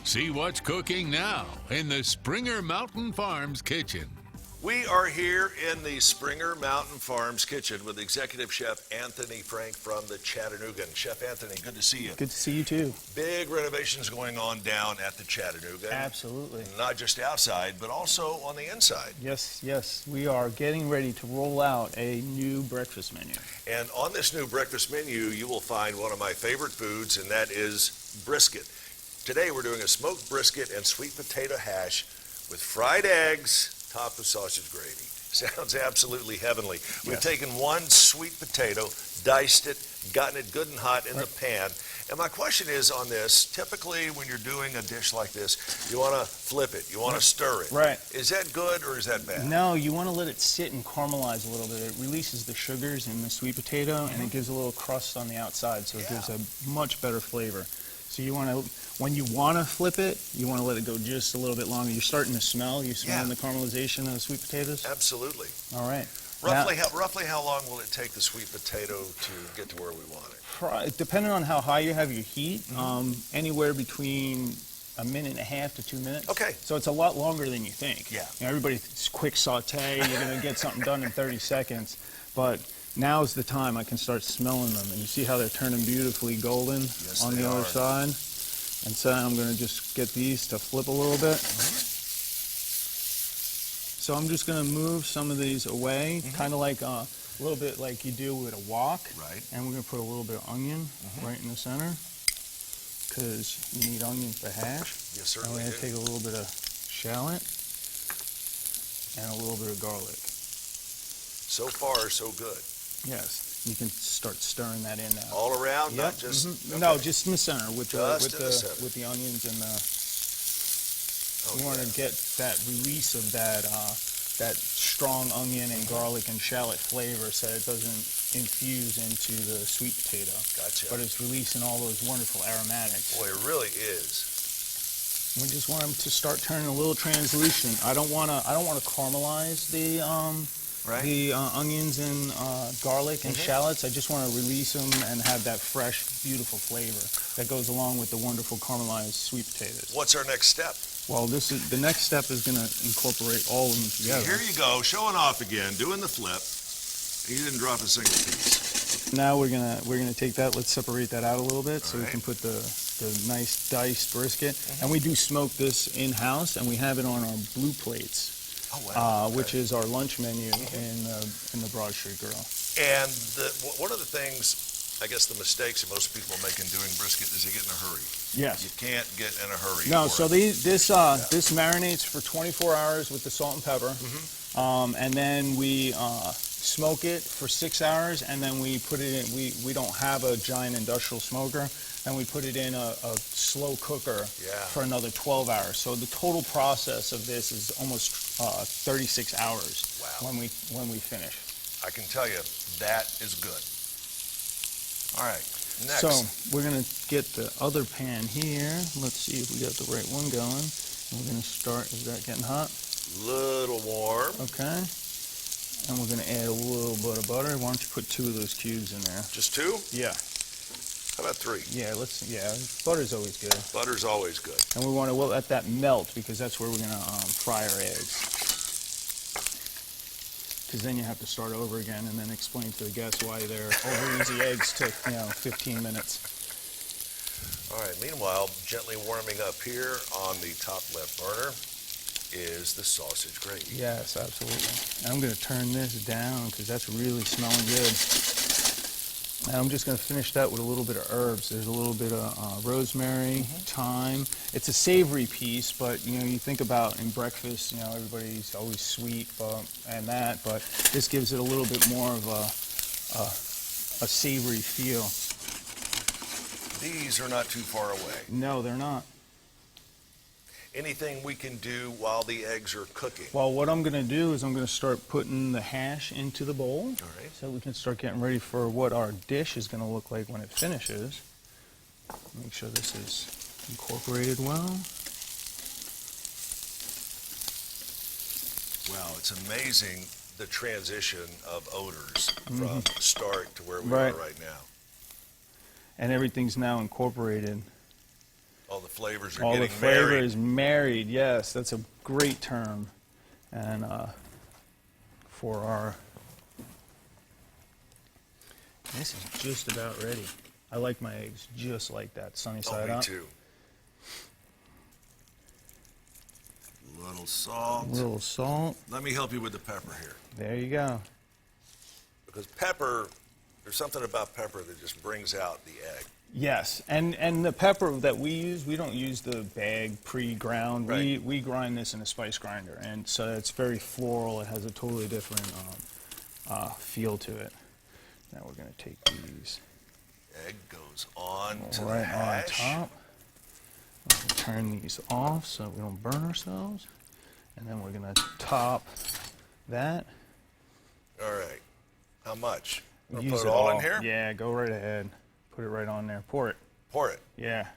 See what's cooking now in the Springer Mountain Farms kitchen. We are here in the Springer Mountain Farms kitchen with Executive Chef Anthony Frank from the Chattanoogan. Chef Anthony, good to see you. Good to see you too. Big renovations going on down at the Chattanooga. Absolutely. Not just outside, but also on the inside. Yes, yes. We are getting ready to roll out a new breakfast menu. And on this new breakfast menu, you will find one of my favorite foods, and that is brisket. Today we're doing a smoked brisket and sweet potato hash with fried eggs, topped with sausage gravy. Sounds absolutely heavenly. We've taken one sweet potato, diced it, gotten it good and hot in the pan. And my question is on this, typically when you're doing a dish like this, you want to flip it, you want to stir it. Right. Is that good or is that bad? No, you want to let it sit and caramelize a little bit. It releases the sugars in the sweet potato and it gives a little crust on the outside, so it gives a much better flavor. So you want to, when you want to flip it, you want to let it go just a little bit longer. You're starting to smell. You smelling the caramelization of the sweet potatoes? Absolutely. All right. Roughly how long will it take the sweet potato to get to where we want it? Depending on how high you have your heat, anywhere between a minute and a half to 2 minutes. Okay. So it's a lot longer than you think. Yeah. You know, everybody's quick saute. You're going to get something done in 30 seconds. But now's the time I can start smelling them. And you see how they're turning beautifully golden on the other side? And so I'm going to just get these to flip a little bit. So I'm just going to move some of these away, kind of like a little bit like you do with a wok. Right. And we're going to put a little bit of onion right in the center, because you need onion for hash. Yes, certainly. And we're going to take a little bit of shallot and a little bit of garlic. So far, so good. Yes. You can start stirring that in now. All around, Yep. not just... Okay. No, just in the center with the center. with the onions and the. You want to get that release of that that strong onion and garlic and shallot flavor, so it doesn't infuse into the sweet potato. Gotcha. But it's releasing all those wonderful aromatics. Boy, it really is. We just want them to start turning a little translucent. I don't want to caramelize the onions and garlic and shallots. I just want to release them and have that fresh, beautiful flavor that goes along with the wonderful caramelized sweet potatoes. What's our next step? Well, the next step is going to incorporate all of them together. Here you go, showing off again, doing the flip. You didn't drop a single piece. Now we're gonna take that. Let's separate that out a little bit so we right. can put the nice diced brisket. And we do smoke this in house, and we have it on our blue plates. Oh, wow. Which is our lunch menu in the Broad Street Grill. And one of the things, I guess the mistakes that most people make in doing brisket is they get in a hurry. Yes. You can't get in a hurry. No, so this marinates for 24 hours with the salt and pepper, and then we smoke it for 6 hours, and then we put it in. We don't have a giant industrial smoker, and we put it in a slow cooker for another 12 hours. So the total process of this is almost 36 hours when we finish. I can tell you that is good. All right. Next. So we're going to get the other pan here. Let's see if we got the right one going. And we're going to start, is that getting hot? Little warm. Okay. And we're going to add a little bit of butter. Why don't you put 2 of those cubes in there? Just 2? Yeah. How about 3? Yeah, butter's always good. Butter's always good. And we want to let that melt, because that's where we're going to fry our eggs. Because then you have to start over again and then explain to the guests why their over easy eggs took 15 minutes. All right, meanwhile, gently warming up here on the top left burner is the sausage gravy. Yes, absolutely. And I'm going to turn this down because that's really smelling good. And I'm just going to finish that with a little bit of herbs. There's a little bit of rosemary, thyme. It's a savory piece, but you think about in breakfast, everybody's always sweet but this gives it a little bit more of a savory feel. These are not too far away. No, they're not. Anything we can do while the eggs are cooking? Well, what I'm going to do is I'm going to start putting the hash into the bowl. All right. So we can start getting ready for what our dish is going to look like when it finishes. Make sure this is incorporated well. Wow, it's amazing the transition of odors from start to where we are right now. And everything's now incorporated. All the flavors are All the getting flavor married. is married. Yes, that's a great term. And for our, this is just about ready. I like my eggs just like that, sunny side Me up. too. Little salt. A little salt. Let me help you with the pepper here. There you go. Because pepper, there's something about pepper that just brings out the egg. Yes, and the pepper that we use, we don't use the bag pre-ground. Right. We grind this in a spice grinder, and so it's very floral. It has a totally different feel to it. Now we're going to take these Egg goes on to the right on hash. top. We'll turn these off so we don't burn ourselves, and then we're going to top that. All right. How much? We'll Use put it all in here? Yeah, go right ahead. Put it right on there. Pour it. Pour it. Yeah.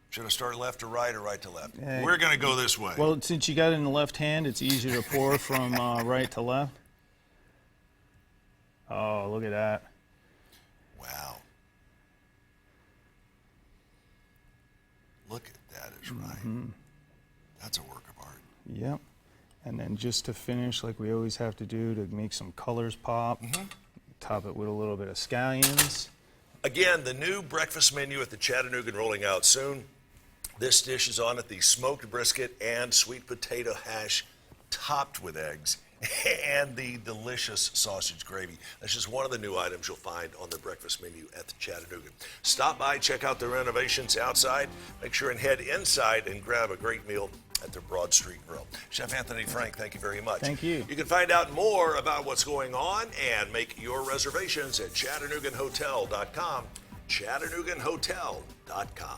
Should I start left to right or right to left? Yeah. We're going to go this way. Well, since you got it in the left hand, it's easier to pour from right to left. Oh, look at that. Wow. Look at that is right. That's a work of art. Yep. And then just to finish, like we always have to do to make some colors pop, top it with a little bit of scallions. Again, the new breakfast menu at the Chattanoogan rolling out soon. This dish is on it, the smoked brisket and sweet potato hash topped with eggs and the delicious sausage gravy. That's just one of the new items you'll find on the breakfast menu at the Chattanoogan. Stop by, check out the renovations outside. Make sure and head inside and grab a great meal at their Broad Street Grill. Chef Anthony Frank, thank you very much. Thank you. You can find out more about what's going on and make your reservations at ChattanooganHotel.com. ChattanooganHotel.com.